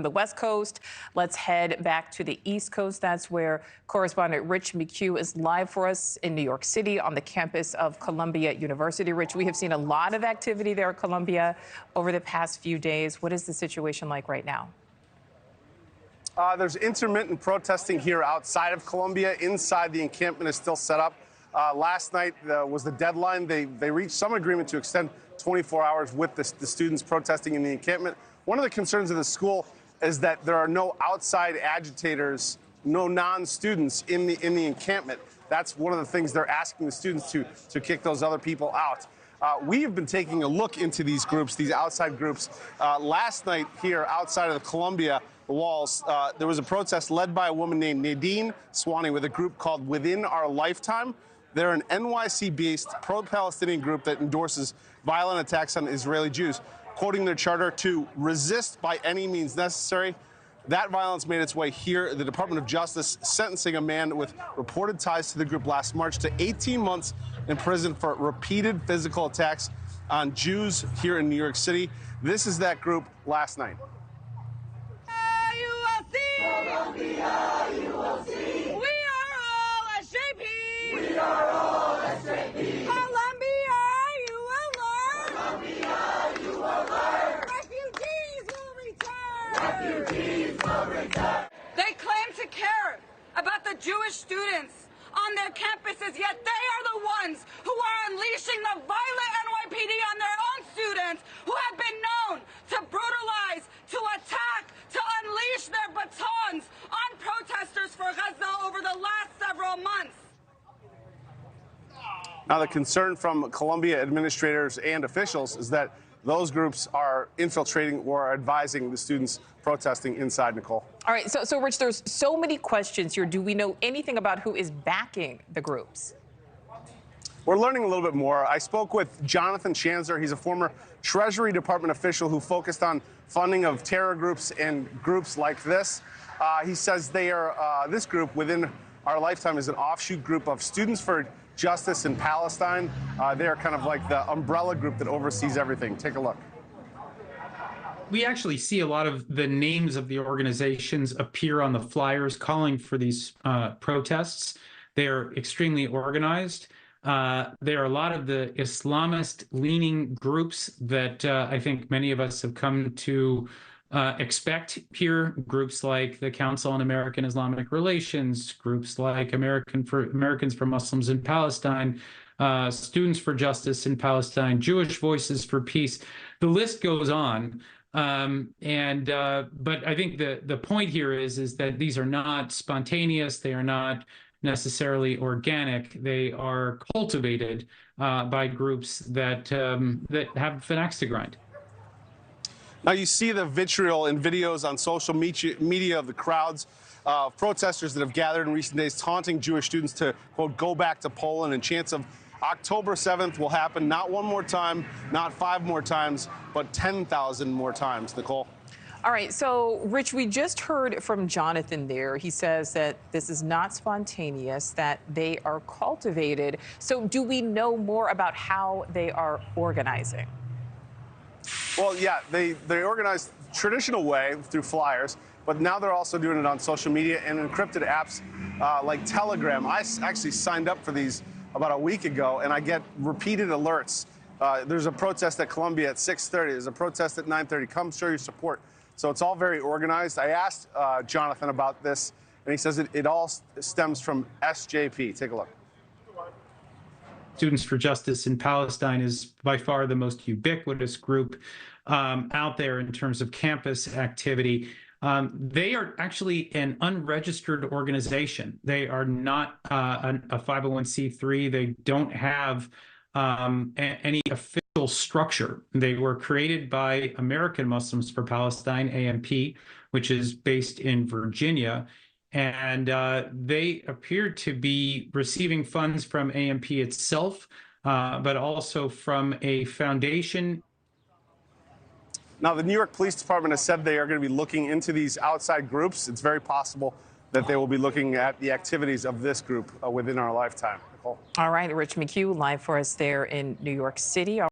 the West Coast. Let's head back to the East Coast. That's where correspondent Rich McHugh is live for us in New York City on the campus of Columbia University. Rich, we have seen a lot of activity there at Columbia over the past few days. What is the situation like right now? There's intermittent protesting here outside of Columbia. Inside, the encampment is still set up. Last night was the deadline. They reached some agreement to extend 24 hours with the students protesting in the encampment. One of the concerns of the school is that there are no outside agitators, no non-students in the encampment. That's one of the things they're asking the students to kick those other people out. We have been taking a look into these groups, these outside groups. Last night here outside of the Columbia walls, there was a protest led by a woman named Nadine Swanee with a group called Within Our Lifetime. They're an NYC-based pro-Palestinian group that endorses violent attacks on Israeli Jews, quoting their charter to resist by any means necessary. That violence made its way here. The Department of Justice sentencing a man with reported ties to the group last March to 18 months in prison for repeated physical attacks on Jews here in New York City. This is that group last night. Columbia, you will see. We are all SJP. We are all SJP. Columbia, you will learn. Columbia, you will learn. Refugees will return. Refugees will return. They claim to care about the Jewish students on their campuses, yet they are the ones who are unleashing the violent NYPD on their own students who have been known to brutalize, to attack, to unleash their batons on protesters for Gaza over the last several months. Now, the concern from Columbia administrators and officials is that those groups are infiltrating or advising the students protesting inside, Nicole. All right, so Rich, there's so many questions here. Do we know anything about who is backing the groups? We're learning a little bit more. I spoke with Jonathan Schanzer. He's a former Treasury Department official who focused on funding of terror groups and groups like this. He says they are this group, Within Our Lifetime, is an offshoot group of Students for Justice in Palestine. They are kind of like the umbrella group that oversees everything. Take a look. We actually see a lot of the names of the organizations appear on the flyers calling for these protests. They are extremely organized. There are a lot of the Islamist-leaning groups that I think many of us have come to expect here. Groups like the Council on American Islamic Relations, groups like Americans for Muslims in Palestine, Students for Justice in Palestine, Jewish Voices for Peace. The list goes on. But I think the point here is that these are not spontaneous. They are not necessarily organic. They are cultivated by groups that have an axe to grind. Now, you see the vitriol in videos on social media of the crowds, protesters that have gathered in recent days taunting Jewish students to, quote, go back to Poland, and chants of October 7th will happen not one more time, not 5 more times, but 10,000 more times, Nicole. All right, so Rich, we just heard from Jonathan there. He says that this is not spontaneous, that they are cultivated. So do we know more about how they are organizing? Well, yeah, they organize traditional way through flyers, but now they're also doing it on social media and encrypted apps like Telegram. I actually signed up for these about a week ago, and I get repeated alerts. There's a protest at Columbia at 6:30. There's a protest at 9:30. Come show your support. So it's all very organized. I asked Jonathan about this, and he says it all stems from SJP. Take a look. Students for Justice in Palestine is by far the most ubiquitous group out there in terms of campus activity. They are actually an unregistered organization. They are not a 501c3. They don't have any official structure. They were created by American Muslims for Palestine, AMP, which is based in Virginia. And they appear to be receiving funds from AMP itself, but also from a foundation. Now, the New York Police Department has said they are going to be looking into these outside groups. It's very possible that they will be looking at the activities of this group within our lifetime. Nicole. All right, Rich McHugh, live for us there in New York City.